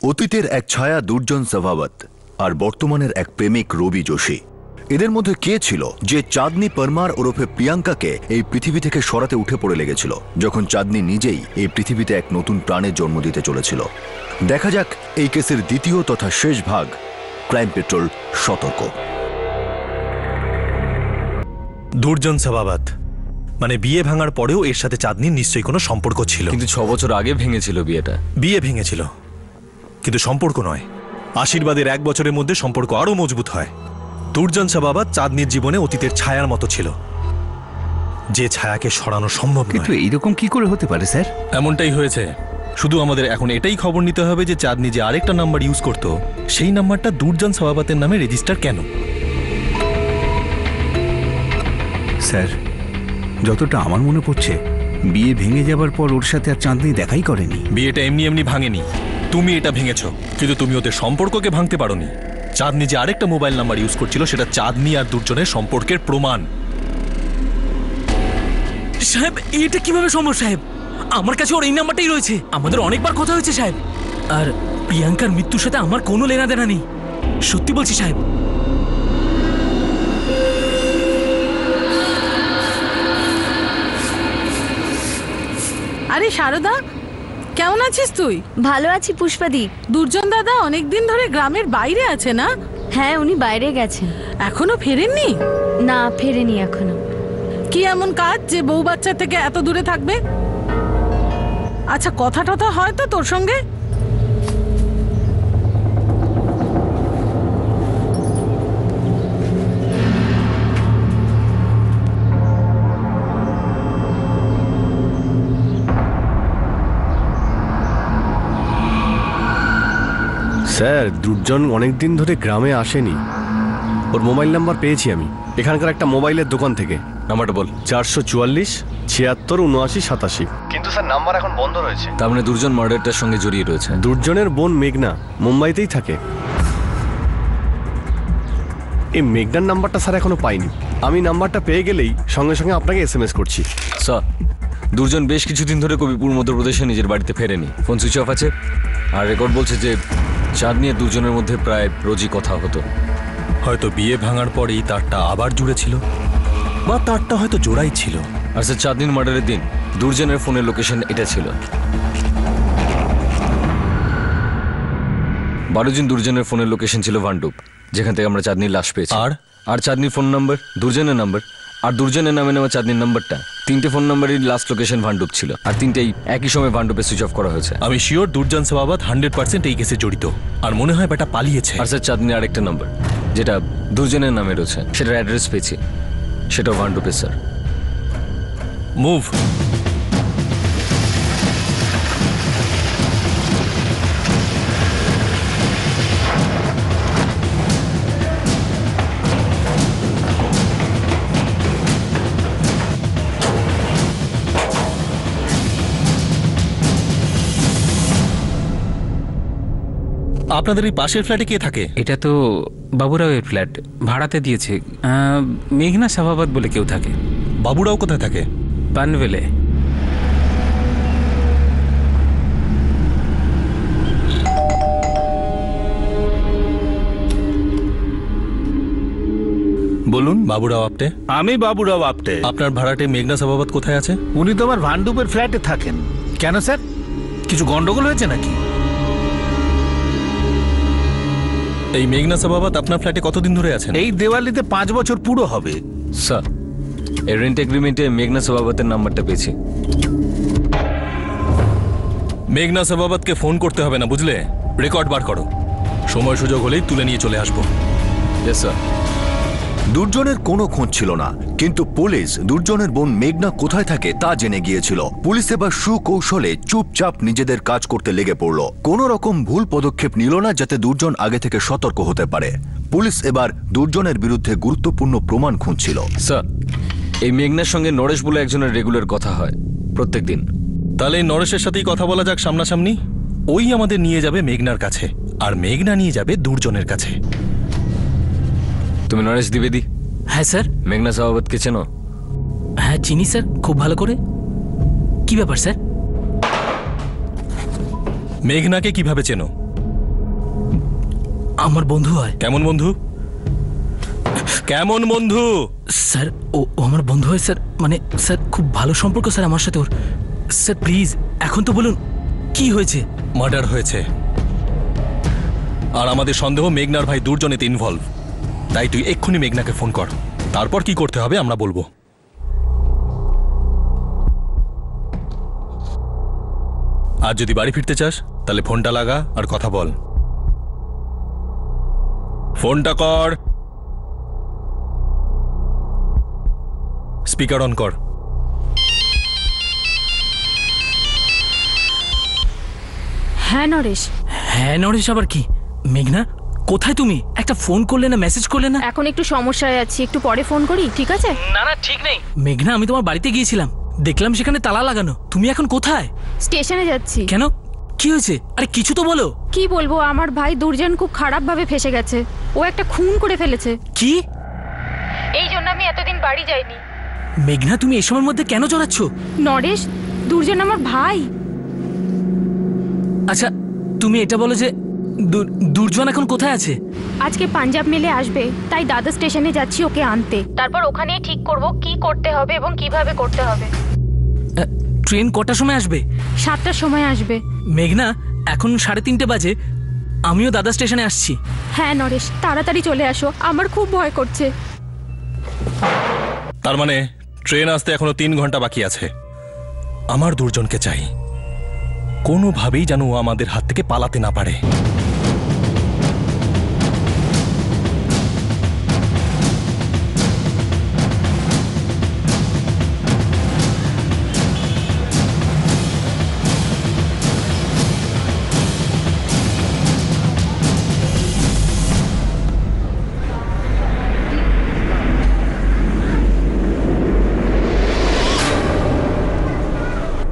অতীতের এক ছায়া দুর্জন সাভাবত আর বর্তমানের এক প্রেমিক রবি যোশী। এদের মধ্যে কে ছিল যে চাঁদনি পরমার ওরফে প্রিয়াঙ্কাকে এই পৃথিবী থেকে সরাতে উঠে পড়ে লেগেছিল, যখন চাঁদনি নিজেই এই পৃথিবীতে এক নতুন প্রাণের জন্ম দিতে চলেছিল? দেখা যাক এই কেসের দ্বিতীয় তথা শেষ ভাগ, ক্রাইম পেট্রোল সতর্ক। দুর্জন সাভাবত মানে বিয়ে ভাঙার পরেও এর সাথে চাঁদনির নিশ্চয়ই কোনো সম্পর্ক ছিল। কিন্তু 6 বছর আগে ভেঙেছিল বিয়েটা। বিয়ে ভেঙেছিল কিন্তু সম্পর্ক নয়। আশীর্বাদের 1 বছরের মধ্যে সম্পর্ক আরো মজবুত হয়। দুর্জন সাভাবত চাঁদনির জীবনে অতীতের ছায়ার মতো ছিল, যে ছায়াকে সরানো সম্ভব। কিন্তু এইরকম কি করে হতে পারে স্যার? এমনটাই হয়েছে। শুধু আমাদের এখন এটাই খবর নিতে হবে যে চাঁদনি যে আরেকটা নাম্বার ইউজ করত, সেই নাম্বারটা দুর্জন সাভাবতের নামে রেজিস্টার কেন? স্যার, যতটা আমার মনে পড়ছে, বিয়ে ভেঙে যাবার পর ওর সাথে আর চাঁদনি দেখাই করেনি। বিয়েটা এমনি এমনি ভাঙেনি, তুমি এটা ভেঙেছো। কিন্তু তুমি ওদের সম্পর্ককে ভাঙতে পারোনি। চাঁদনি যে আরেকটা মোবাইল নাম্বার ইউজ করছিল, সেটা চাঁদনি আর দুর্জনের সম্পর্কের প্রমাণ। সাহেব, এটা কিভাবে সম্ভব সাহেব? আমার কাছে ওর এই নাম্বারটাই রয়েছে। আমাদের অনেকবার কথা হয়েছে সাহেব। আর প্রিয়াঙ্কার মৃত্যুর সাথে আমার কোনো লেনা দেনা নেই, সত্যি বলছি সাহেব। আরে শারদা, কেমন আছিস তুই? ভালো আছি পুষ্পাদি। দুর্জন দাদা অনেকদিন ধরে গ্রামের বাইরে আছে না? হ্যাঁ, উনি বাইরে গেছেন। এখনো ফেরেননি? না, ফেরেনি এখনো। কি এমন কাজ যে বউ বাচ্চা থেকে এত দূরে থাকবে? আচ্ছা, কথা টথা হয় তো তোর সঙ্গে? স্যার, দুর্জন অনেকদিন ধরে গ্রামে আসেনি। ওর মোবাইল নাম্বার পেয়েছি আমি এখানকার একটা মোবাইলের দোকান থেকে। নাম্বারটা বল। 444 76 79 87। কিন্তু স্যার, নাম্বার এখন বন্ধ রয়েছে। তার মানে দুর্জন মার্ডারটার সঙ্গে জড়িয়ে রয়েছে। দুর্জনের বোন মেঘনা মুম্বাইতেই থাকে। এই মেঘনার নাম্বারটা স্যার এখনো পাইনি। আমি নাম্বারটা পেয়ে গেলেই সঙ্গে সঙ্গে আপনাকে SMS করছি। স্যার, দুর্জন বেশ কিছুদিন ধরে কবিপুর মধ্যপ্রদেশে নিজের বাড়িতে ফেরেনি। ফোন সুইচ অফ আছে। আর রেকর্ড বলছে যে চাঁদনি আর দুর্জনের মধ্যে প্রায় রোজই কথা হতো। হয়তো বিয়ে ভাঙার পরেই তারটা আবার জুড়েছিল, বা তারটা হয়তো জোড়াই ছিল। আর স্যার, চাঁদনির মার্ডারের দিন দুর্জনের ফোনের লোকেশন এটা ছিল। 12 জুন দুর্জনের ফোনের লোকেশন ছিল ভান্ডুপ, যেখান থেকে আমরা চাঁদনির লাশ পেয়েছি। আর চাঁদনির ফোন নাম্বার, দুর্জনের নাম্বার, আর দুর্জনের নামে নেওয়া চাঁদনির নাম্বারটা, 3টে ফোন নাম্বারের লাস্ট লোকেশন ভান্ডুপ ছিল। আর 3টেই একই সময় ভান্ডুপে সুইচ অফ করা হয়েছে। আমি শিওর দুর্জন সাভাবত 100% এই কেসে জড়িত। আর মনে হয় বেটা পালিয়েছে। আর স্যার, চাঁদনির আরেকটা নাম্বার যেটা দুর্জনের নামে রয়েছে, সেটার অ্যাড্রেস পেয়েছি, সেটাও ভান্ডুপে। Sir, move. আপনাদের এই পাশের ফ্ল্যাটে কে থাকে? এটা তো বাবুরাওয়ের ফ্ল্যাট, ভাড়াতে দিয়েছে। মেঘনা সাভাবত বলে কেউ থাকে। বাবুরাও কোথায় থাকে? পানভেলে। বলুন। বাবুরাও আপটে? আমি বাবুরাও আপটে। আপনার ভাড়াটে মেঘনা সাভাবত কোথায় আছে? উনি তো আমার ভান্ডুপের ফ্ল্যাটে থাকেন। কেন স্যার, কিছু গন্ডগোল হয়েছে নাকি? এই মেঘনা সাভাবত আপনার ফ্ল্যাটে কতদিন ধরে আছেন? এই দেওয়ালিতে 5 বছর পুরো হবে। স্যার, এই রেন্ট এগ্রিমেন্টে মেঘনা সাভাবতের নাম্বারটা পেয়েছি। মেঘনা সাভাবতকে ফোন করতে হবে না, বুঝলে? রেকর্ড বার করো, সময় সুযোগ হলেই তুলে নিয়ে চলে আসবো। Yes sir. দুর্জনের কোনো খোঁজ ছিল না, কিন্তু পুলিশ দুর্জনের বোন মেঘনা কোথায় থাকে তা জেনে গিয়েছিল। পুলিশ এবার সুকৌশলে চুপচাপ নিজেদের কাজ করতে লেগে পড়ল। কোন রকম ভুল পদক্ষেপ নিল না যাতে দুর্জন আগে থেকে সতর্ক হতে পারে। পুলিশ এবার দুর্জনের বিরুদ্ধে গুরুত্বপূর্ণ প্রমাণ খুঁজছিল। স্যার, এই মেঘনার সঙ্গে নরেশ বলে একজনের রেগুলার কথা হয় প্রত্যেক দিন। তাহলে নরেশের সাথেই কথা বলা যাক সামনাসামনি। ওই আমাদের নিয়ে যাবে মেঘনার কাছে, আর মেঘনা নিয়ে যাবে দুর্জনের কাছে। তুমি নরেশ দ্বিবেদী? হ্যাঁ স্যার। মেঘনা সাভাবতকে চেনো? হ্যাঁ চিনি স্যার, খুব ভালো করে। কি ব্যাপার স্যার? মেঘনাকে কিভাবে চেনো? আমার বন্ধু হয়। কেমন বন্ধু? কেমন বন্ধু? স্যার ও আমার বন্ধু হয় স্যার, মানে স্যার খুব ভালো সম্পর্ক স্যার আমার সাথে ওর। স্যার প্লিজ এখন তো বলুন কি হয়েছে? মার্ডার হয়েছে, আর আমাদের সন্দেহ মেঘনার ভাই দুর্জন এতে ইনভলভ। তাই তুই এক্ষুনি মেঘনাকে ফোন কর, তারপর কি করতে হবে আমরা বলবো। আর যদি বাড়ি ফিরতে চাস তাহলে ফোনটা লাগা আর কথা বল। ফোনটা কর, স্পিকার অন কর। হ্যাঁ নরেশ। হ্যাঁ নরেশ আবার কি? মেঘনা কোথায় তুমি? একটা ফোন করলে না, মেসেজ করলে না? এখন একটু সমস্যায় আছি, একটু পরে ফোন করি, ঠিক আছে? না না ঠিক নেই মেঘনা, আমি তোমার বাড়িতে গিয়েছিলাম, দেখলাম সেখানে তালা লাগানো। তুমি এখন কোথায়? স্টেশনে যাচ্ছি। কেন, কি হয়েছে? আরে কিছু তো বলো। কি বলবো, আমার ভাই দুর্জন খুব খারাপ ভাবে ফেসে গেছে। ও একটা খুন করে ফেলেছে। কি? এই জন্য আমি এতদিন বাড়ি যাইনি। মেঘনা তুমি এসবের মধ্যে কেন জড়াচ্ছ? নরেশ, দুর্জন আমার ভাই। আচ্ছা তুমি এটা বলো যে দুর্জন এখন কোথায় আছে? আজকে পাঞ্জাব মেলে আসবে, তাই দাদা স্টেশনে যাচ্ছি ওকে আনতে। তারপর ওখানেই ঠিক করব কি করতে হবে এবং কিভাবে করতে হবে। ট্রেন কটার সময় আসবে? 7টার সময় আসবে। মেঘনা এখন 3:30 বাজে, আমিও দাদা স্টেশনে আসছি। হ্যাঁ নরেশ, তাড়াতাড়ি চলে আসো, আমার খুব ভয় করছে। তার মানে ট্রেন আসতে এখনো 3 ঘন্টা বাকি আছে। আমার দুর্জনকে চাই, কোনোভাবেই যেন ও আমাদের হাত থেকে পালাতে না পারে।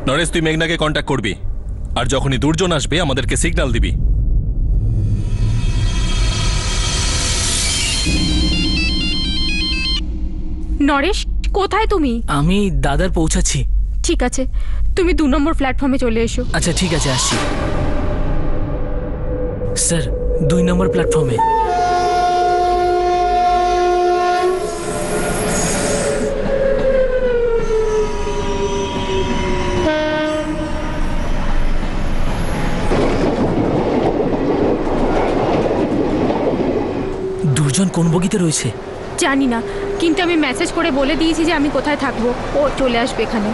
নরেশ তুই মেঘনাকে কন্ট্যাক্ট করবি, আর যখনই দুর্জন আসবে আমাদেরকে সিগন্যাল দিবি। নরেশ কোথায় তুমি? আমি দাদার পৌঁছাচ্ছি। ঠিক আছে, তুমি 2 নম্বর প্ল্যাটফর্মে চলে এসো। আচ্ছা ঠিক আছে আসছি। স্যার 2 নম্বর প্ল্যাটফর্মে। দুর্জন কোন বগিতে রয়েছে জানি না, কিন্তু আমি মেসেজ করে বলে দিয়েছি যে আমি কোথায় থাকবো, ও চলে আসবে এখানে।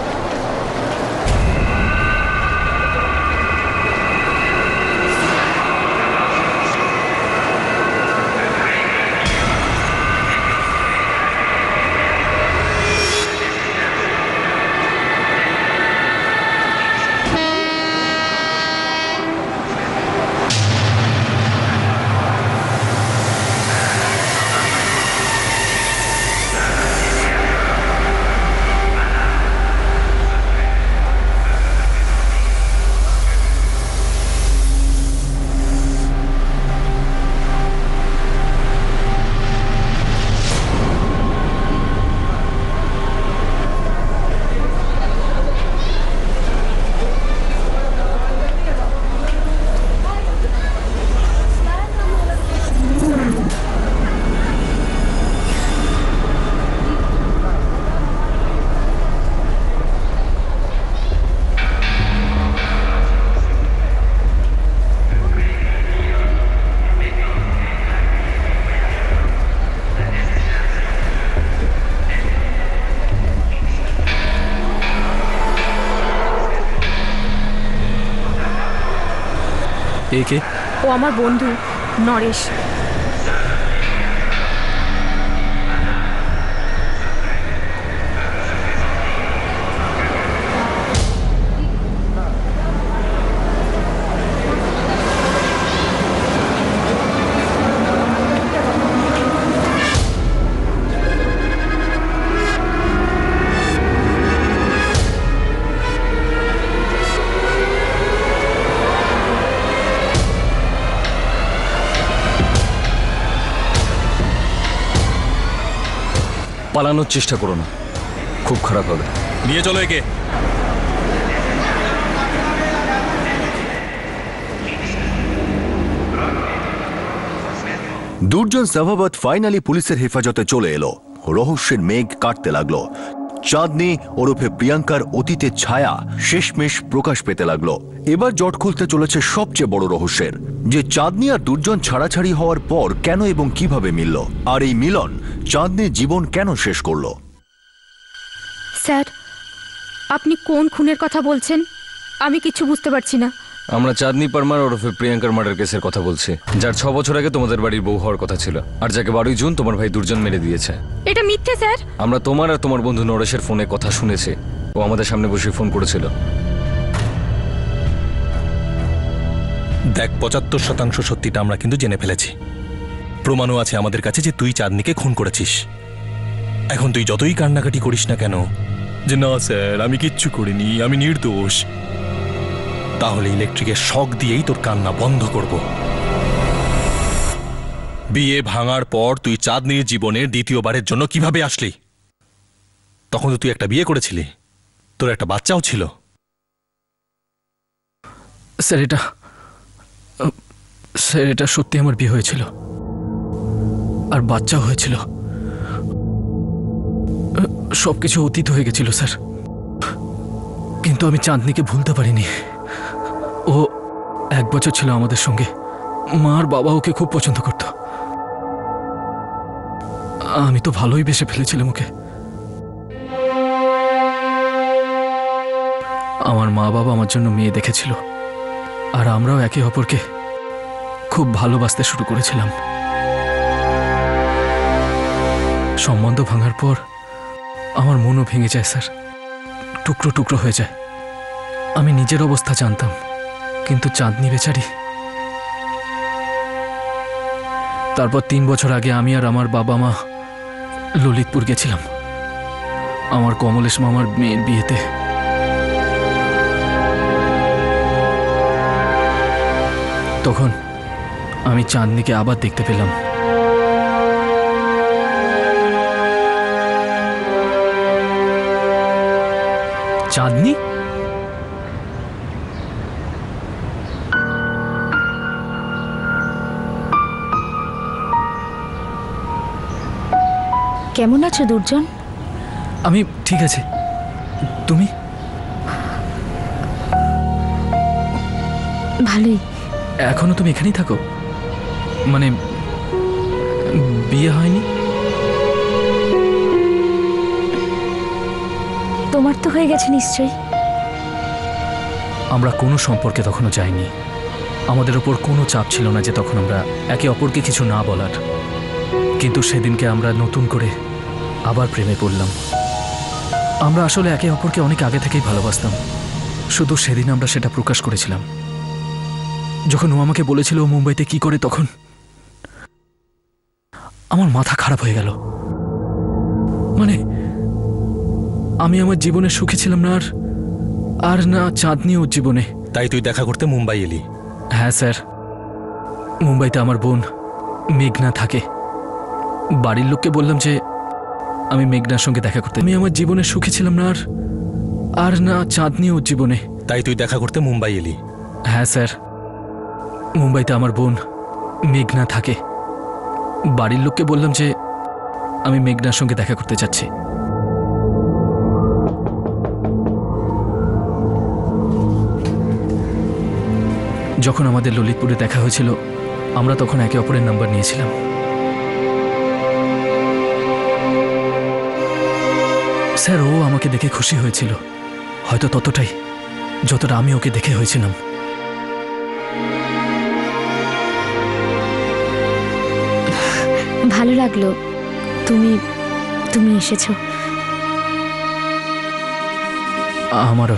একে? ও আমার বন্ধু নরেশ। পালানোর চেষ্টা করো না, খুব খারাপ হবে। নিয়ে চলো একে। দুর্জন সাভাবত ফাইনালি পুলিশের হেফাজতে চলে এলো। রহস্যের মেঘ কাটতে লাগলো। চাঁদনি ওরফে প্রিয়াঙ্কার অতীতের ছায়া শেষমেশ প্রকাশ পেতে লাগলো। এবার জট খুলতে চলেছে সবচেয়ে বড় রহস্যের, যে চাঁদনি আর দুর্জন ছাড়াছাড়ি হওয়ার পর কেন এবং কিভাবে মিলল, আর এই মিলন চাঁদনির জীবন কেন শেষ করলো। স্যার, আপনি কোন খুনের কথা বলছেন? আমি কিছু বুঝতে পারছি না। আমরা চাঁদনি পারমার ওরফে প্রিয়াঙ্কার মার্ডার কেসের কথা বলছি, যার 6 বছর আগে তোমাদের বাড়ির বউ হওয়ার কথা ছিল, আর যাকে 12 জুন তোমার ভাই দুর্জন মেরে দিয়েছে। এটা মিথ্যে স্যার। আমরা তোমার আর তোমার বন্ধু নরেশের ফোনে কথা শুনেছি। ও আমাদের সামনে বসে ফোন করেছিল। দেখ, 75% সত্যিটা আমরা কিন্তু জেনে ফেলেছি। প্রমাণও আছে আমাদের কাছে যে তুই চাঁদনিকে খুন করেছিস। এখন তুই যতই কান্নাকাটি করিস না কেন যে না স্যার আমি কিচ্ছু করিনি, আমি নির্দোষ, তাহলে ইলেকট্রিকের শক দিয়েই তোর কান্না বন্ধ করব। বিয়ে ভাঙার পর তুই চাঁদনির জীবনের দ্বিতীয়বারের জন্য কিভাবে আসলি? তখন তো তুই একটা বিয়ে করেছিলি, তোর একটা বাচ্চাও ছিল। স্যার এটা সত্যি আমার বিয়ে হয়েছিল আর বাচ্চাও হয়েছিল। সবকিছু অতীত হয়ে গেছিল স্যার, কিন্তু আমি চাঁদনিকে ভুলতে পারিনি। ও 1 বছর ছিল আমাদের সঙ্গে। মা আর বাবা ওকে খুব পছন্দ করত। আমি তো ভালোই বেসে ফেলেছিলাম ওকে। আমার মা বাবা আমার জন্য মেয়ে দেখেছিল, আর আমরাও একে অপরকে খুব ভালোবাসতে শুরু করেছিলাম। সম্বন্ধ ভাঙার পর আমার মনও ভেঙে যায় স্যার, টুকরো টুকরো হয়ে যায়। আমি নিজের অবস্থা জানতাম, কিন্তু চাঁদনি বেচারি। তারপর 3 বছর আগে আমি আর আমার বাবা মা ললিতপুর গেছিলাম আমার কমলেশ মামার মেয়ের বিয়েতে। তখন আমি চাঁদনিকে আবার দেখতে পেলাম। চাঁদনি? কেমন আছো দুর্জন? আমি ঠিক আছে, তুমি? ভালোই। এখনো তুমি এখানেই থাকো? মানে বিয়ে হয়নি? তোমার তো হয়ে গেছে নিশ্চয়ই। আমরা কোনো সম্পর্কে তখনও যাইনি। আমাদের ওপর কোনো চাপ ছিল না যে তখন আমরা একে অপরকে কিছু না বলার। কিন্তু সেদিনকে আমরা নতুন করে আবার প্রেমে পড়লাম। আমরা আসলে একে অপরকে অনেক আগে থেকেই ভালোবাসতাম, শুধু সেদিন আমরা সেটা প্রকাশ করেছিলাম। যখন ও আমাকে বলেছিল ও মুম্বাইতে কি করে, তখন আমার মাথা খারাপ হয়ে গেল। মানে আমি আমার জীবনে সুখী ছিলাম না, আর না চাঁদনি ওর জীবনে। তাই তুই দেখা করতে মুম্বাই এলি? হ্যাঁ স্যার, মুম্বাইতে আমার বোন মেঘনা থাকে। বাড়ির লোককে বললাম যে আমি মেঘনার সঙ্গে দেখা করতে। আমি আমার জীবনে সুখী ছিলাম না, আর না চাঁদনি ওর জীবনে। তাই তুই দেখা করতে মুম্বাই এলি? হ্যাঁ স্যার, মুম্বাইতে আমার বোন মেঘনা থাকে। বাড়ির লোককে বললাম যে আমি মেঘনার সঙ্গে দেখা করতে যাচ্ছি। যখন আমাদের ললিতপুরে দেখা হয়েছিল, আমরা তখন একে অপরের নাম্বার নিয়েছিলাম। স্যার, ও আমাকে দেখে খুশি হয়েছিল, হয়তো ততটাই যতটা আমি ওকে দেখে হয়েছিলাম। ভালো লাগলো তুমি এসেছো। আমারও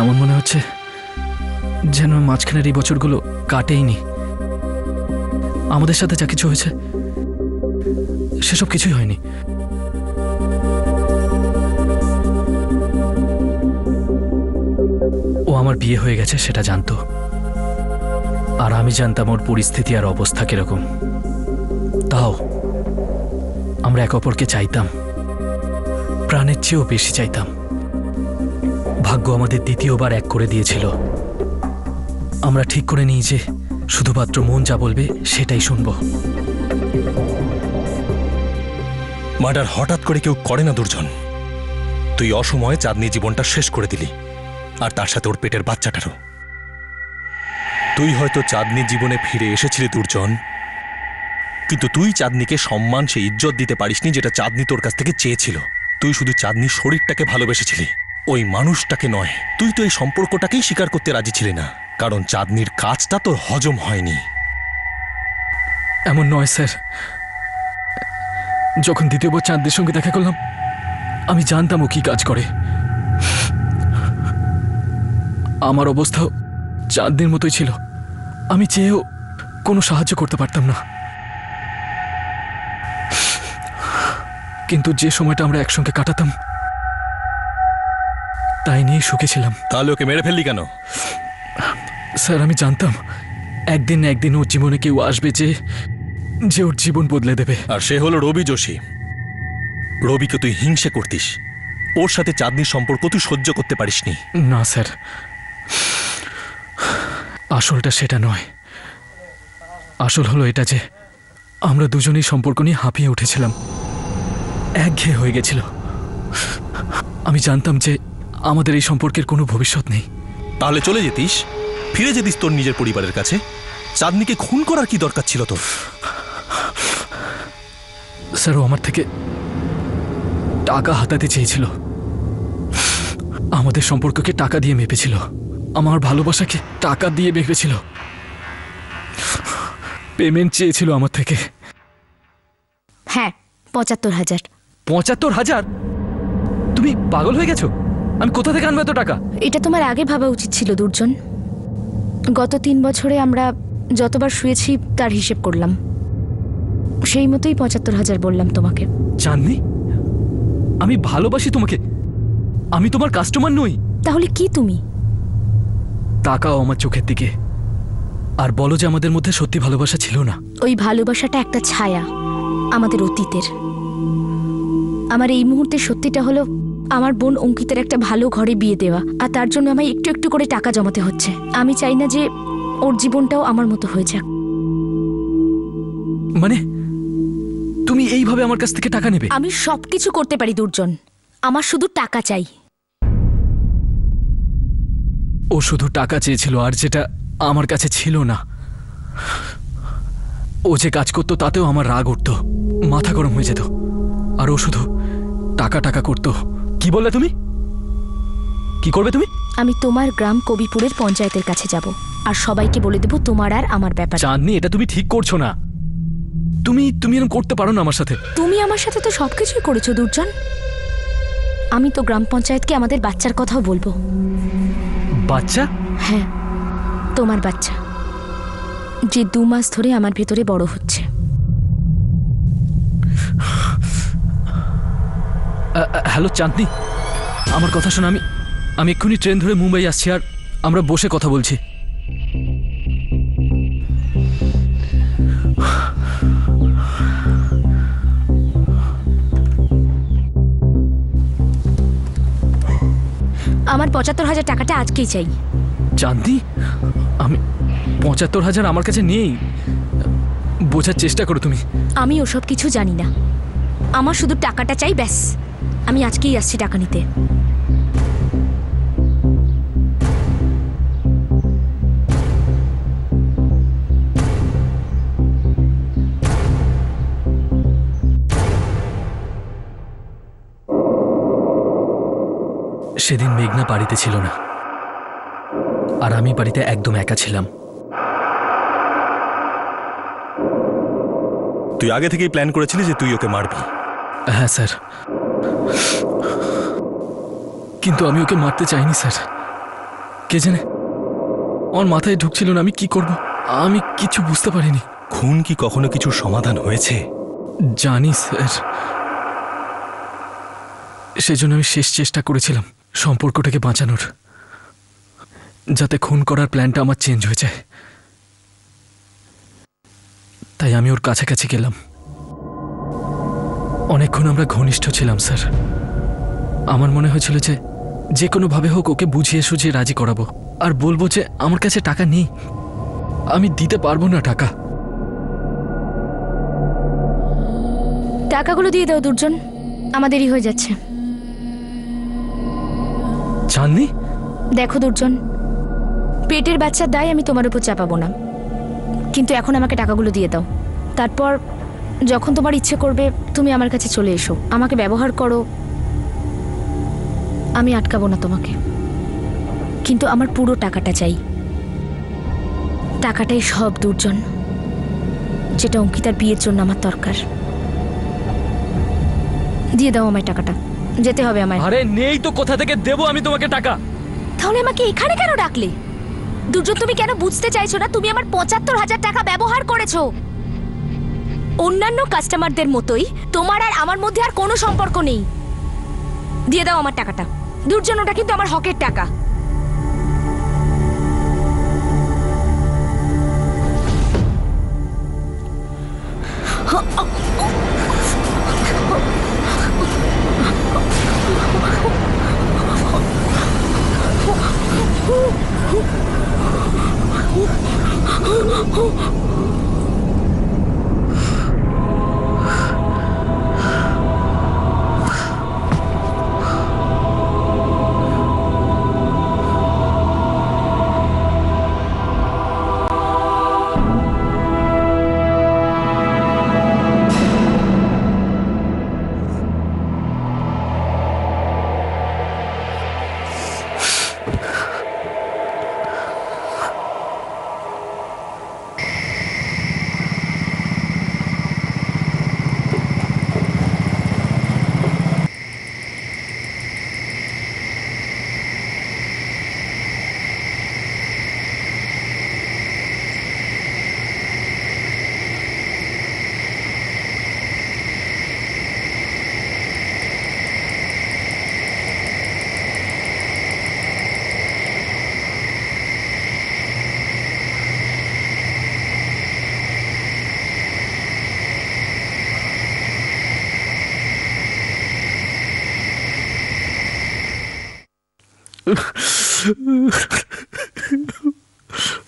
এমন মনে হচ্ছে যেন মাঝখানের এই বছরগুলো কাটেইনি। আমাদের সাথে যা কিছু হয়েছে সেসব কিছুই হয়নি। ও আমার বিয়ে হয়ে গেছে সেটা জানতো, আর আমি জানতাম ওর পরিস্থিতি আর অবস্থা কিরকম। তাও আমরা একে অপরকে চাইতাম, প্রাণের চেয়েও বেশি চাইতাম। ভাগ্য আমাদের দ্বিতীয়বার এক করে দিয়েছিল। আমরা ঠিক করে নিই যে শুধুমাত্র মন যা বলবে সেটাই শুনবো। মার্ডার হঠাৎ করে কেউ করে না দুর্জন। তুই অসময়ে চাঁদনি জীবনটা শেষ করে দিলি, আর তার সাথে ওর পেটের বাচ্চাটারও। তুই হয়তো চাঁদনির জীবনে ফিরে এসেছিলি দুর্জন, কিন্তু তুই চাঁদনিকে সম্মান সে ইজ্জত দিতে পারিসনি যেটা চাঁদনি তোর কাছ থেকে চেয়েছিল। তুই শুধু চাঁদনির শরীরটাকে ভালোবেসেছিলি, ওই মানুষটাকে নয়। তুই তো এই সম্পর্কটাকেই স্বীকার করতে রাজি ছিলি না, কারণ চাঁদনির কাজটা তোর হজম হয়নি। এমন নয় স্যার, যখন দ্বিতীয়বার চাঁদনির সঙ্গে দেখা করলাম আমি জানতাম ও কি কাজ করে। আমার অবস্থাও চাঁদনির মতোই ছিল, আমি চেয়েও কোনো সাহায্য করতে পারতাম না। কিন্তু যে সময়টা আমরা একসঙ্গে কাটাতাম তাই নিয়ে সুখে ছিলাম। তাহলে ওকে মেরে ফেললি কেন? স্যার আমি জানতাম একদিন না একদিন ওর জীবনে কেউ আসবে যে ওর জীবন বদলে দেবে। আর সে হলো রবি যোশী। রবিকে তুই হিংসে করতিস, ওর সাথে চাঁদনির সম্পর্ক তুই সহ্য করতে পারিসনি। না স্যার, আসলটা সেটা নয়। আসল হলো এটা যে আমরা দুজনেই সম্পর্ক নিয়ে হাঁপিয়ে উঠেছিলাম, একঘেয়ে হয়ে গেছিল। আমি জানতাম যে আমাদের এই সম্পর্কের কোনো ভবিষ্যৎ নেই। তাহলে চলে যেতিস, ফিরে যেতিস তোর নিজের পরিবারের কাছে। চাঁদনিকে খুন করার কি দরকার ছিল তোর? স্যার ও আমার থেকে টাকা হাতাতে চেয়েছিল, আমাদের সম্পর্ককে টাকা দিয়ে মেপেছিল, আমার ভালোবাসাকে টাকা দিয়ে মেপেছিল, পেমেন্ট চেয়েছিল আমার থেকে। হ্যাঁ, ৭৫,০০০। ৭৫,০০০? তুমি পাগল হয়ে গেছো? আমি কোথা থেকে আনবো এত টাকা? এটা তোমার আগে ভাবা উচিত ছিল দুর্জন। গত ৩ বছরে আমরা যতবার শুয়েছি তার হিসেব করলাম, সেই মতোই ৭৫,০০০ বললাম তোমাকে। চাঁদনি, আমি ভালোবাসি তোমাকে, আমি তোমার কাস্টমার নই। তাহলে কি তুমি? তাকাও আমার চোখের দিকে আর বলো যে আমাদের মধ্যে সত্যি ভালোবাসা ছিল না। ওই ভালোবাসাটা একটা ছায়া আমাদের অতীতের। আমার এই মুহূর্তে সত্যিটা হলো আমার বোন অঙ্কিতের একটা ভালো ঘরে বিয়ে দেওয়া, আর তার জন্য আমায় একটু একটু করে টাকা জমাতে হচ্ছে। আমি চাই না যে ওর জীবনটাও আমার মতো হয়ে যাক। মানে তুমি এইভাবে আমার কাছ থেকে টাকা নেবে? আমি সবকিছু করতে পারি দুর্জন, আমার শুধু টাকা চাই। ও শুধু টাকা চেয়েছিল, আর যেটা আমার কাছে ছিল না। ও যে কাজ করতো তাতেও আমার রাগ উঠতো, মাথা গরম হয়ে যেত, আর ও শুধু টাকা টাকা করতো। কি বললে তুমি? কি করবে তুমি? আমি তোমার গ্রাম কবিপুরের পঞ্চায়েতের কাছে যাব আর সবাইকে বলে দেব তোমার আর আমার ব্যাপার। চাঁদনি, এটা তুমি ঠিক করছো না। তুমি এরকম করতে পারো না আমার সাথে। তুমি আমার সাথে তো সবকিছুই করেছো দুর্জন। আমি তো গ্রাম পঞ্চায়েতকে আমাদের বাচ্চার কথাও বলবো। বাচ্চা? হ্যাঁ, তোমার বাচ্চা, যে 2 মাস ধরে আমার ভেতরে বড় হচ্ছে। হ্যালো চাঁদনি, আমার কথা শোনো। আমি এক্ষুনি ট্রেন ধরে মুম্বাই আসছি, আর আমরা বসে কথা বলছি। আমার ৭৫,০০০ টাকাটা আজকেই চাই। চাঁদনি, আমি ৭৫,০০০ আমার কাছে নেই। বোঝার চেষ্টা করো তুমি। আমি ওসব কিছু জানি না, আমার শুধু টাকাটা চাই, ব্যাস। আমি আজকেই আসছি টাকা নিতে। সেদিন মেঘনা বাড়িতে ছিল না, আর আমি বাড়িতে একদম একা ছিলাম। তুই আগে থেকেই প্ল্যান করেছিলি যে তুই ওকে মারবি? হ্যাঁ স্যার, কিন্তু আমি ওকে মারতে চাইনি স্যার। কে জানে, আমার মাথায় ঢুকছিল না আমি কি করব। আমি কিছু বুঝতে পারিনি। খুন কি কখনো কিছুর সমাধান হয়েছে? জানি স্যার, সেজন্য আমি শেষ চেষ্টা করেছিলাম সম্পর্কটাকে বাঁচানোর, যাতে খুন করার প্ল্যানটা আমার চেঞ্জ হয়ে যায়। তাই আমি ওর কাছাকাছি গেলাম। অনেকক্ষণ আমরা ঘনিষ্ঠ ছিলাম স্যার। আমার মনে হয়েছিল যে কোনোভাবে হোক ওকে বুঝিয়ে সুঝিয়ে রাজি করাবো, আর বলবো যে আমার কাছে টাকা নেই, আমি দিতে পারবো না টাকা। টাকাগুলো দিয়ে দাও দুর্জন, আমাদেরই হয়ে যাচ্ছে। চাঁদনি, দেখো দুর্জন, পেটের বাচ্চার দায় আমি তোমার উপর চাপাবো না, কিন্তু এখন আমাকে টাকাগুলো দিয়ে দাও। তারপর যখন তোমার ইচ্ছে করবে তুমি আমার কাছে চলে এসো, আমাকে ব্যবহার করো, আমি আটকাবো না তোমাকে, কিন্তু আমার পুরো টাকাটা চাই। টাকাটাই সব দুর্জন, যেটা অঙ্কিতার বিয়ের জন্য আমার দরকার। দিয়ে দাও আমায় টাকাটা, যেতে হবে আমায়। আরে নেই তো, কোথা থেকে দেবো আমি তোমাকে টাকা? তাহলে আমাকে এখানে কেন ডাকলে? দুর্জন, তুমি কেন বুঝতে চাইছো না? তুমি আমার ৭৫,০০০ টাকা ব্যবহার করেছো। অন্যান্য কাস্টমারদের মতোই তোমার আর আমার মধ্যে আর কোনো সম্পর্ক নেই। দিয়ে দাও আমার টাকাটা দুর্জন, ওটা কিন্তু আমার হকের টাকা।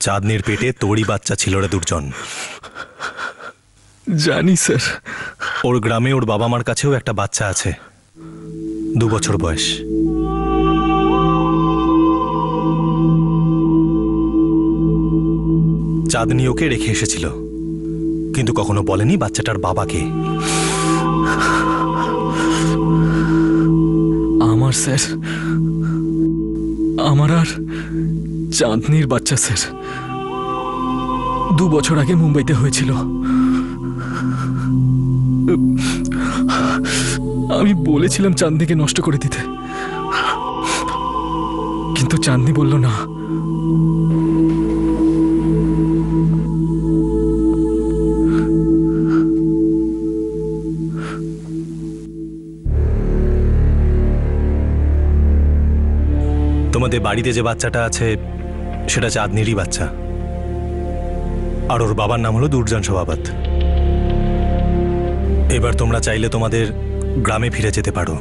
চাঁদনির পেটে তোরই বাচ্চা ছিল রে দুর্জন। জানি স্যার। ওর গ্রামে ওর বাবা মার কাছেও একটা বাচ্চা আছে, 2 বছর বয়স। চাঁদনি ওকে রেখে এসেছিল, কিন্তু কখনো বলেনি বাচ্চাটার বাবাকে। আমার স্যার, আমার আর চাঁদনির বাচ্চা স্যার 2 বছর আগে মুম্বাইতে হয়েছিল। আমি বলেছিলাম চাঁদনিকে নষ্ট করে দিতে, কিন্তু চাঁদনি বলল না। তোমাদের বাড়িতে যে বাচ্চাটা আছে সেটা চাঁদনিরই বাচ্চা, আর ওর বাবার নাম হলো দুর্জন সভাবত। এবার তোমরা চাইলে তোমাদের গ্রামে ফিরে যেতে পারো।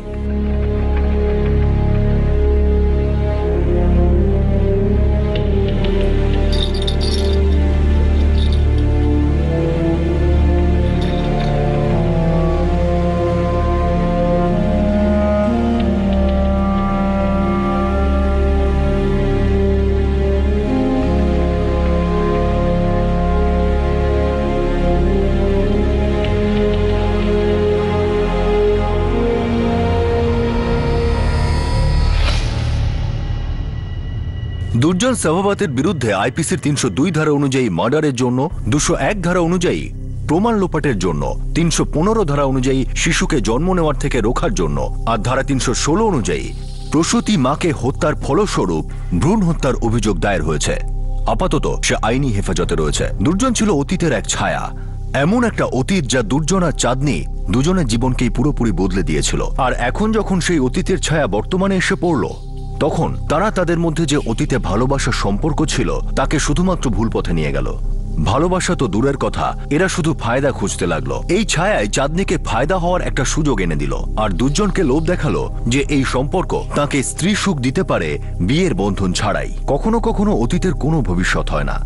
দুর্জন সভাবতের বিরুদ্ধে আইপিসির 302 ধারা অনুযায়ী মার্ডারের জন্য, 201 ধারা অনুযায়ী প্রমাণ লোপাটের জন্য, 315 ধারা অনুযায়ী শিশুকে জন্ম নেওয়ার থেকে রোখার জন্য, আর ধারা 316 অনুযায়ী প্রসূতি মাকে হত্যার ফলস্বরূপ ভ্রূণ হত্যার অভিযোগ দায়ের হয়েছে। আপাতত সে আইনি হেফাজতে রয়েছে। দুর্জন ছিল অতীতের এক ছায়া, এমন একটা অতীত যা দুর্জন আর চাঁদনি দুজনের জীবনকেই পুরোপুরি বদলে দিয়েছিল। আর এখন যখন সেই অতীতের ছায়া বর্তমানে এসে পড়ল, তখন তারা তাদের মধ্যে যে অতীতে ভালোবাসার সম্পর্ক ছিল তাকে শুধুমাত্র ভুল পথে নিয়ে গেল। ভালোবাসা তো দূরের কথা, এরা শুধু ফায়দা খুঁজতে লাগলো। এই ছায়ায় চাঁদনিকে ফায়দা হওয়ার একটা সুযোগ এনে দিল, আর দুজনকে লোভ দেখালো যে এই সম্পর্ক তাকে স্ত্রী সুখ দিতে পারে বিয়ের বন্ধন ছাড়াই। কখনো কখনো অতীতের কোনো ভবিষ্যৎ হয় না,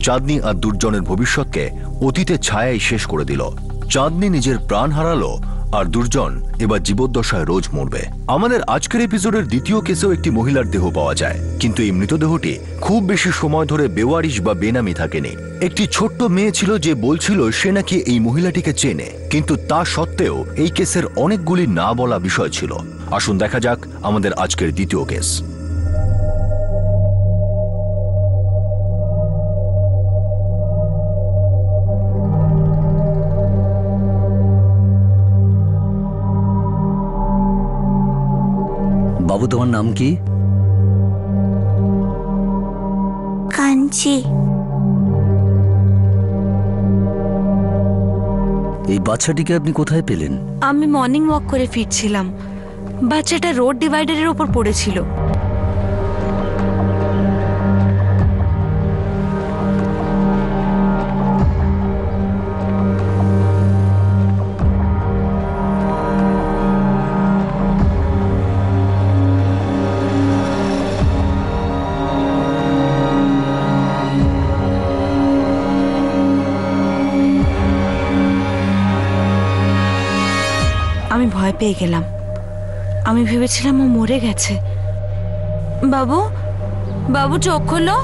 চাঁদনি আর দুর্জনের ভবিষ্যৎকে অতীতের ছায়াই শেষ করে দিল। চাঁদনি নিজের প্রাণ হারালো আর দুর্জন এবার জীবদ্দশায় রোজ মরবে। আমাদের আজকের এপিসোডের দ্বিতীয় কেসেও একটি মহিলার দেহ পাওয়া যায়, কিন্তু এই মৃতদেহটি খুব বেশি সময় ধরে বেওয়ারিশ বা বেনামি থাকেনি। একটি ছোট্ট মেয়ে ছিল যে বলছিল সে নাকি এই মহিলাটিকে চেনে, কিন্তু তা সত্ত্বেও এই কেসের অনেকগুলি না বলা বিষয় ছিল। আসুন দেখা যাক আমাদের আজকের দ্বিতীয় কেস। বাবু, তোমার নাম কি? কাঞ্চি। এই বাচ্চাটিকে আপনি কোথায় পেলেন? আমি মর্নিং ওয়াক করে ফিরছিলাম, বাচ্চাটা রোড ডিভাইডারের ওপর পড়েছিল। আমি ভয় পেয়ে গেলাম, আমি ভেবেছিলাম ও মরে গেছে। বাবু, বাবু চোখ খোলো।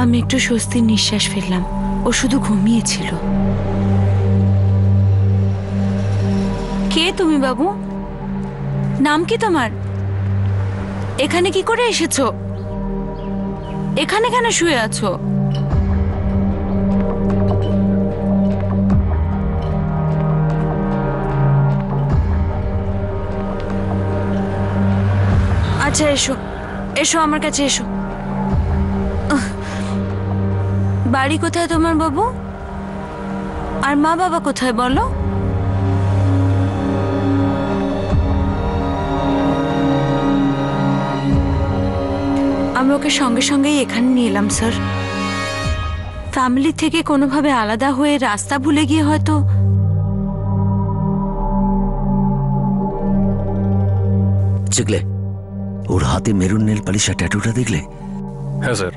আমি একটু স্বস্তির নিঃশ্বাস ফেললাম, ও শুধু ঘুমিয়েছিল। কে তুমি বাবু? নাম কি তোমার? এখানে কি করে এসেছো? এখানে কেন শুয়ে আছো? আচ্ছা, এসো এসো, আমার কাছে এসো। বাড়ি কোথায় তোমার বাবু? আর মা বাবা কোথায় বলো? আমরা ওকে সঙ্গে সঙ্গেই এখানে নিয়ে এলাম স্যার। ফ্যামিলি থেকে কোনোভাবে আলাদা হয়ে রাস্তা ভুলে গিয়ে হয়তো। চিকলে, ওর হাতে মেরুন নেল পালিশ আর ট্যাটুটা দেখলে? হ্যাঁ স্যার,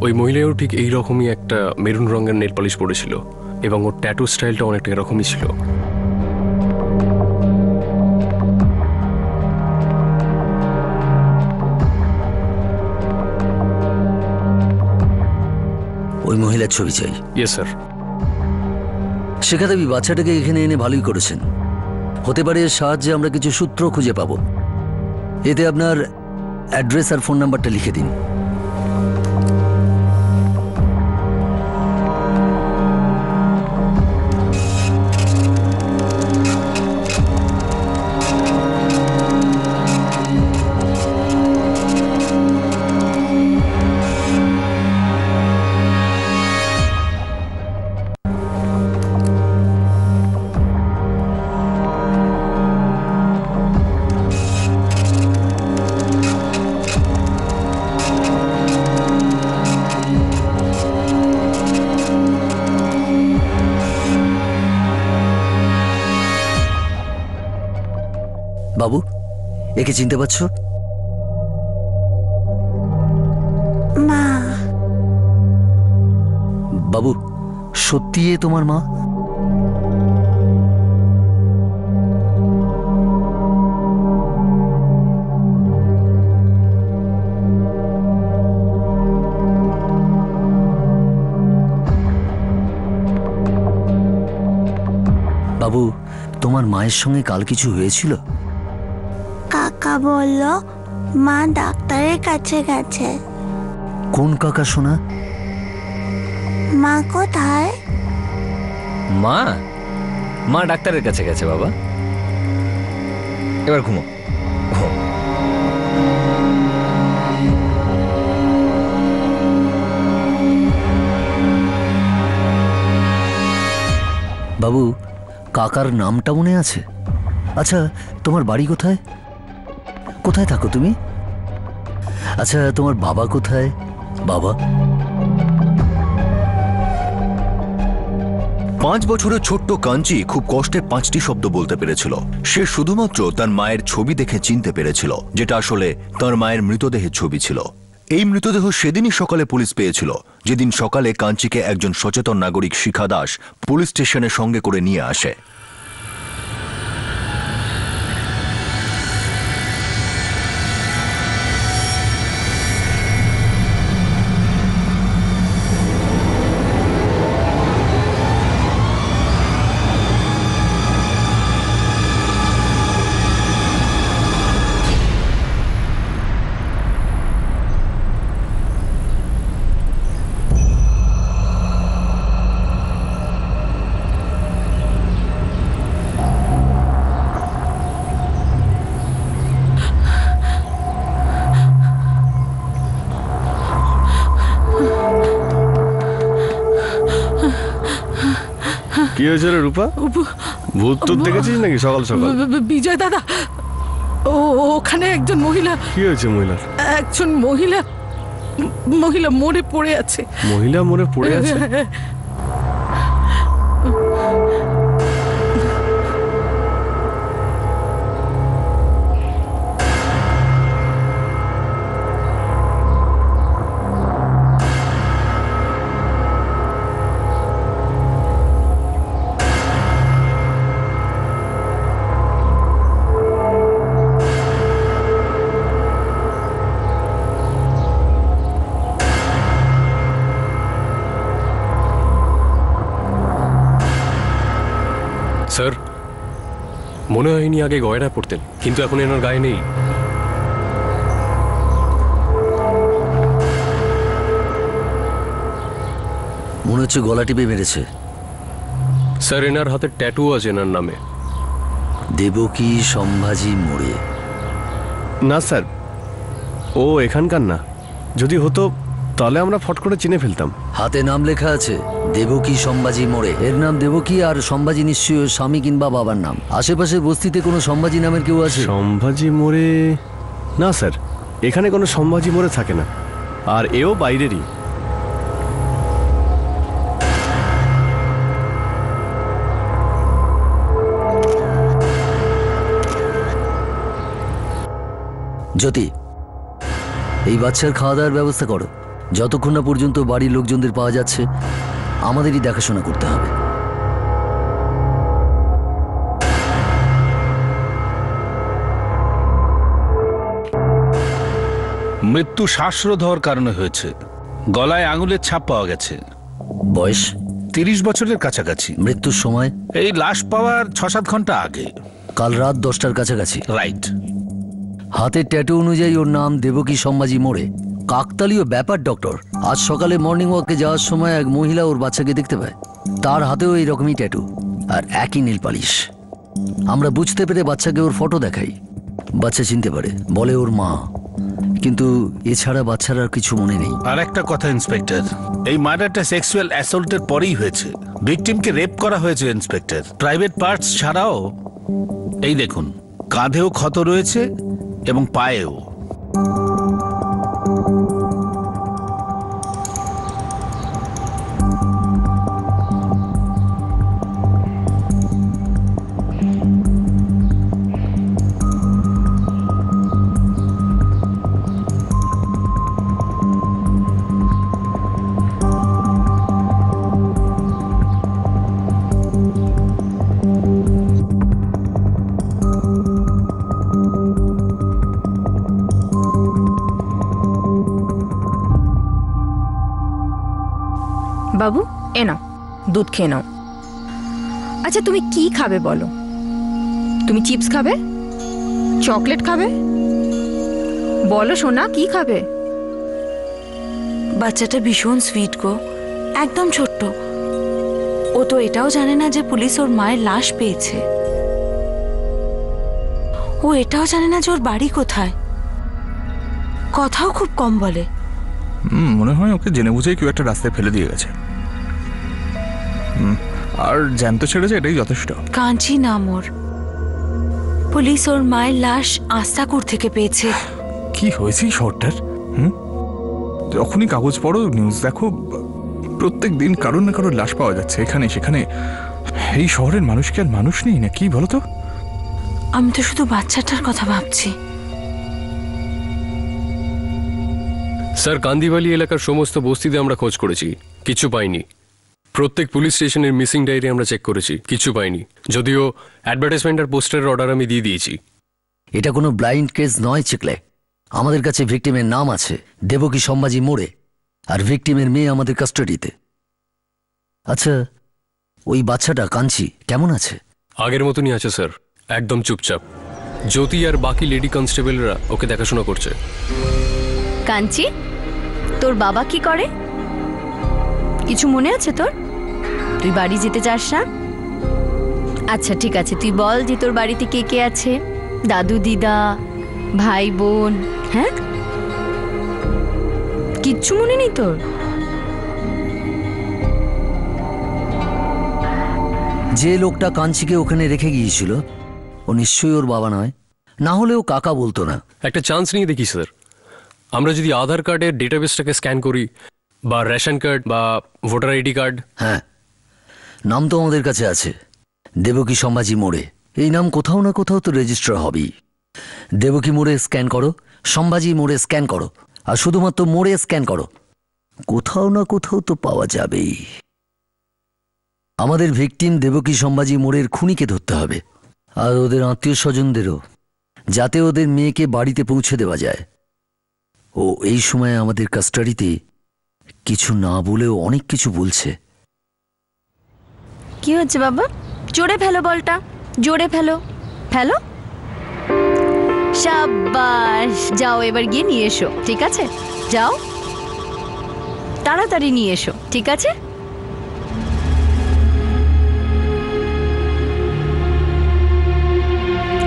ওই মহিলাও ঠিক এই রকমই একটা মেরুন রঙের নেল পালিশ পরেছিল এবং ওর ট্যাটু স্টাইলটা অনেকটা এরকমই ছিল। ওই মহিলার ছবি চাই। Yes sir. শেখা দেবী বাচ্চাটাকে এখানে এনে ভালোই করেছেন। হতে পারে এর সাহায্যে আমরা কিছু সূত্র খুঁজে পাবো। এতে আপনার অ্যাড্রেস আর ফোন নাম্বারটা লিখে দিন। বাবু, একে চিনতে পারছো? মা। বাবু, সত্যি এ তোমার মা? বাবু, তোমার মায়ের সঙ্গে কাল কিছু হয়েছিল? কাকা বলল মা ডাক্তারের কাছে গেছে। কোন কাকা শোনা? মা কোথায়? মা মা ডাক্তারের কাছে গেছে বাবা। এবার ঘুমো। বাবু, কাকার নামটা মনে আছে? আচ্ছা, তোমার বাড়ি কোথায়? কোথায় থাকো তুমি? আচ্ছা, তোমার বাবা কোথায়? বাবা? 5 বছরের ছোট্ট কাঞ্চি খুব কষ্টে 5টি শব্দ বলতে পেরেছিল। সে শুধুমাত্র তার মায়ের ছবি দেখে চিনতে পেরেছিল, যেটা আসলে তার মায়ের মৃতদেহের ছবি ছিল। এই মৃতদেহ সেদিনই সকালে পুলিশ পেয়েছিল, যেদিন সকালে কাঞ্চিকে একজন সচেতন নাগরিক শিখা দাস পুলিশ স্টেশনে সঙ্গে করে নিয়ে আসে। কি হয়েছে রে রূপা? ভূত টুত দেখেছিস নাকি সকাল সকাল? বিজয় দাদা, ওখানে একজন মহিলা। কি হয়েছে মহিলার? একজন মহিলা মরে পড়ে আছে। মহিলা মরে পড়ে আছে? স্যার, মনে হয় ইনি আগে গয়না পড়তেন, কিন্তু এখন এনার গায়ে নেই। মনে হচ্ছে গলা টিপে মেরেছে। স্যার, এনার হাতে ট্যাটু আছে এনার নামে, দেবকী সম্ভাজি মোড়ে। না স্যার, ও এখানকার না। যদি হতো তাহলে আমরা ফট করে চিনে ফেলতাম। হাতে নাম লেখা আছে দেবকী সম্ভাজি মোড়ে। এর নাম দেবকী, আর সম্ভাজি নিশ্চয়ই স্বামী কিংবা বাবার নাম। আশেপাশে বস্তিতে কোনো সম্ভাজি নামের কেউ আছে? সম্ভাজি মোড়ে না স্যার, এখানে কোনো সম্ভাজি মোড়ে থাকে না, আর এও বাইরেরই। জ্যোতি, এই বাচ্চার খাওয়া দাওয়ার ব্যবস্থা করো। যতক্ষণ না পর্যন্ত বাড়ির লোকজনদের পাওয়া যাচ্ছে, আমাদেরই দেখাশোনা করতে হবে। মৃত্যু শ্বাসরোধ হওয়ার কারণে হয়েছে। গলায় আঙুলের ছাপ পাওয়া গেছে। বয়স 30 বছরের কাছাকাছি। মৃত্যুর সময়? এই লাশ পাওয়ার 6-7 ঘন্টা আগে, কাল রাত 10টার কাছাকাছি। রাইট। হাতের ট্যাটু অনুযায়ী ওর নাম দেবকী সম্ভাজি মোড়ে। কাকতালীয় ব্যাপার ডক্টর। আজ সকালে মর্নিং ওয়াকে যাওয়ার সময় এক মহিলা ওর বাচ্চাকে দেখতে পায়। তার হাতেও এইরকমই ট্যাটু আর একই নীল পালিশ। আমরা বুঝতে পেরে বাচ্চাকে ওর ফটো দেখাই। বাচ্চা চিনতে পারে, বলে ওর মা। কিন্তু এছাড়া বাচ্চার আর কিছু মনে নেই। আর একটা কথা ইন্সপেক্টর, এই মার্ডারটা সেক্সুয়াল অ্যাসল্টের পরেই হয়েছে। ভিকটিমকে রেপ করা হয়েছে ইন্সপেক্টর। প্রাইভেট পার্টস ছাড়াও এই দেখুন, কাঁধেও ক্ষত রয়েছে এবং পায়েও। বাবু, এ নাও, দুধ খেয়ে নাও। আচ্ছা, তুমি কি খাবে বলো? তুমি চিপস খাবে, চকলেট খাবে? বলো সোনা, কি খাবে? বাচ্চাটা ভীষণ সুইট গো, একদম ছোট্ট। ও তো এটাও জানে না যে পুলিশ ওর মায়ের লাশ পেয়েছে। ও এটাও জানে না যে ওর বাড়ি কোথায়। কথাও খুব কম বলে। মনে হয় ওকে জেনে বুঝেই কেউ একটা রাস্তায় ফেলে দিয়ে গেছে, আর জ্যান্ত ছেড়েছে, এটাই যথেষ্ট। কাঞ্চি নাম ওর। পুলিশ ওর মায়ের লাশ আস্তাকুর থেকে পেয়েছে। কি হয়েছে শহরটার? যখনই কাগজ পড়ো, নিউজ দেখো, প্রত্যেক দিন কারোর না কারোর লাশ পাওয়া যাচ্ছে এখানে সেখানে। এই শহরের মানুষ কি আর মানুষ নেই না কি বলো তো? আমি তো শুধু বাচ্চাটার কথা ভাবছি। স্যার, কান্দিবালি এলাকার সমস্ত বস্তিতে আমরা খোঁজ করেছি, কিছু পাইনি। প্রত্যেক পুলিশ স্টেশনের মিসিং ডায়েরি আমরা চেক করেছি, কিছু পাইনি। যদিও অ্যাডভার্টাইজমেন্ট আর পোস্টারের অর্ডার আমি দিয়ে দিয়েছি। এটা কোনো ব্লাইন্ড কেস নয় চিকলে। আমাদের কাছে ভিকটিমের নাম আছে, দেবকী সম্ভাজি মোড়ে, আর ভিকটিমের মেয়ে আমাদের কাস্টাডিতে। আচ্ছা, ওই বাচ্চাটা কাঞ্চি কেমন আছে? আগের মতনই আছে স্যার, একদম চুপচাপ। জ্যোতি আর বাকি লেডি কনস্টেবলরা ওকে দেখাশোনা করছে। কাঞ্চি, তোর বাবা কি করে? কিছু মনে আছে তোর? তুই বাড়ি যেতে চাস না? আচ্ছা ঠিক আছে, তুই বল যে তোর বাড়িতে কে কে আছে, দাদু দিদা, ভাই বোন। হ্যাঁ, কিচ্ছু মনে নেই তোর? যে লোকটা কাঞ্চিকে ওখানে রেখে গিয়েছিল ও নিশ্চয়ই ওর বাবা নয়, না হলেও কাকা বলতো না। একটা চান্স নিয়ে দেখি স্যার, আমরা যদি আধার কার্ডের ডেটাবেসটাকে স্ক্যান করি, বা রেশন কার্ড বা ভোটার আইডি কার্ড। হ্যাঁ, নাম তো আমাদের কাছে আছে, দেবকী সম্ভাজি মোড়ে। এই নাম কোথাও না কোথাও তো রেজিস্টার হবেই। দেবকী মোড়ে স্ক্যান করো, সম্ভাজি মোড়ে স্ক্যান করো, আর শুধুমাত্র মোড়ে স্ক্যান করো, কোথাও না কোথাও তো পাওয়া যাবেই। আমাদের ভিকটিম দেবকী সম্ভাজি মোড়ের খুনিকে ধরতে হবে, আর ওদের আত্মীয় স্বজনদেরও, যাতে ওদের মেয়েকে বাড়িতে পৌঁছে দেওয়া যায়। ও এই সময় আমাদের কাস্টাডিতে কিছু না বলেও অনেক কিছু বলছে। কি হচ্ছে বাবা? জোরে ফেলো বলটা, জোরে ফেলো, ফেলো। শাবাশ, যাও এবার গিয়ে নিয়ে এসো। ঠিক আছে, যাও তাড়াতাড়ি নিয়ে এসো। ঠিক আছে,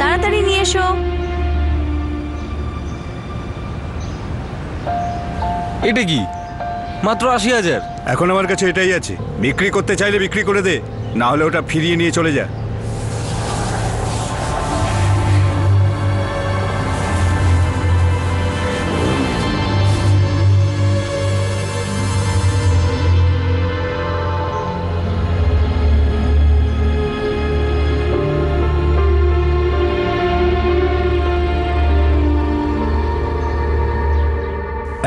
তাড়াতাড়ি নিয়ে এসো। এটা কি? মাত্র 80,000। এখন আমার কাছে এটাই আছে, বিক্রি করতে চাইলে বিক্রি করে দে, না হলে ওটা ফিরিয়ে নিয়ে চলে যা।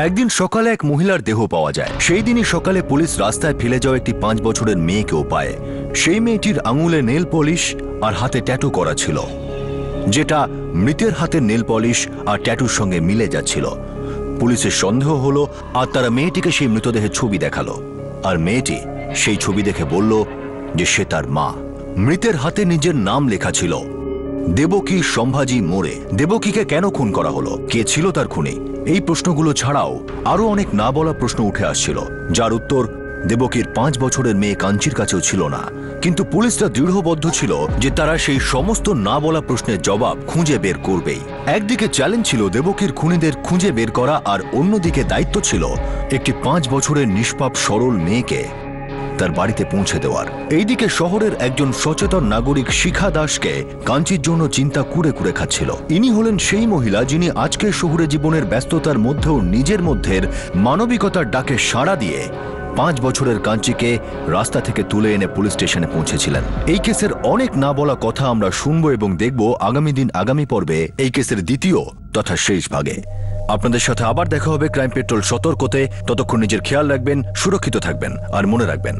একদিন সকালে এক মহিলার দেহ পাওয়া যায়। সেই দিনই সকালে পুলিশ রাস্তায় ফেলে যাওয়া একটি 5 বছরের মেয়েকেও পায়। সেই মেয়েটির আঙুলে নেল পলিশ আর হাতে ট্যাটু করা ছিল, যেটা মৃতের হাতের নেল পলিশ আর ট্যাটুর সঙ্গে মিলে যাচ্ছিল। পুলিশের সন্দেহ হলো, আর তারা মেয়েটিকে সেই মৃতদেহের ছবি দেখালো, আর মেয়েটি সেই ছবি দেখে বলল যে সে তার মা। মৃতের হাতে নিজের নাম লেখা ছিল, দেবকী সম্ভাজি মোড়ে। দেবকীকে কেন খুন করা হলো? কে ছিল তার খুনি? এই প্রশ্নগুলো ছাড়াও আরো অনেক না বলা প্রশ্ন উঠে আসছিল, যার উত্তর দেবকীর 5 বছরের মেয়ে কাঞ্চির কাছেও ছিল না। কিন্তু পুলিশরা দৃঢ়বদ্ধ ছিল যে তারা সেই সমস্ত না বলা প্রশ্নের জবাব খুঁজে বের করবেই। একদিকে চ্যালেঞ্জ ছিল দেবকীর খুনিদের খুঁজে বের করা, আর অন্যদিকে দায়িত্ব ছিল একটি 5 বছরের নিষ্পাপ সরল মেয়েকে তার বাড়িতে পৌঁছে দেওয়ার। এইদিকে শহরের একজন সচেতন নাগরিক শিখা দাসকে কাঞ্চির জন্য চিন্তা কুরে কুরে খাচ্ছিল। ইনি হলেন সেই মহিলা যিনি আজকের শহুরে জীবনের ব্যস্ততার মধ্যেও নিজের মধ্যের মানবিকতার ডাকে সাড়া দিয়ে 5 বছরের কাঞ্চিকে রাস্তা থেকে তুলে এনে পুলিশ স্টেশনে পৌঁছেছিলেন। এই কেসের অনেক না বলা কথা আমরা শুনবো এবং দেখব আগামী দিন আগামী পর্বে এই কেসের দ্বিতীয় তথা শেষ ভাগে। আপনাদের সাথে আবার দেখা হবে ক্রাইম পেট্রোল সতর্কতে। ততক্ষণ নিজের খেয়াল রাখবেন, সুরক্ষিত থাকবেন, আর মনে রাখবেন,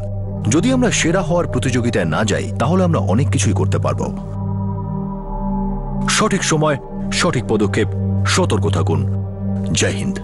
যদি আমরা সেরা হওয়ার প্রতিযোগিতায় না যাই তাহলে আমরা অনেক কিছুই করতে পারবো। সঠিক সময়, সঠিক পদক্ষেপ, সতর্ক থাকুন। জয় হিন্দ।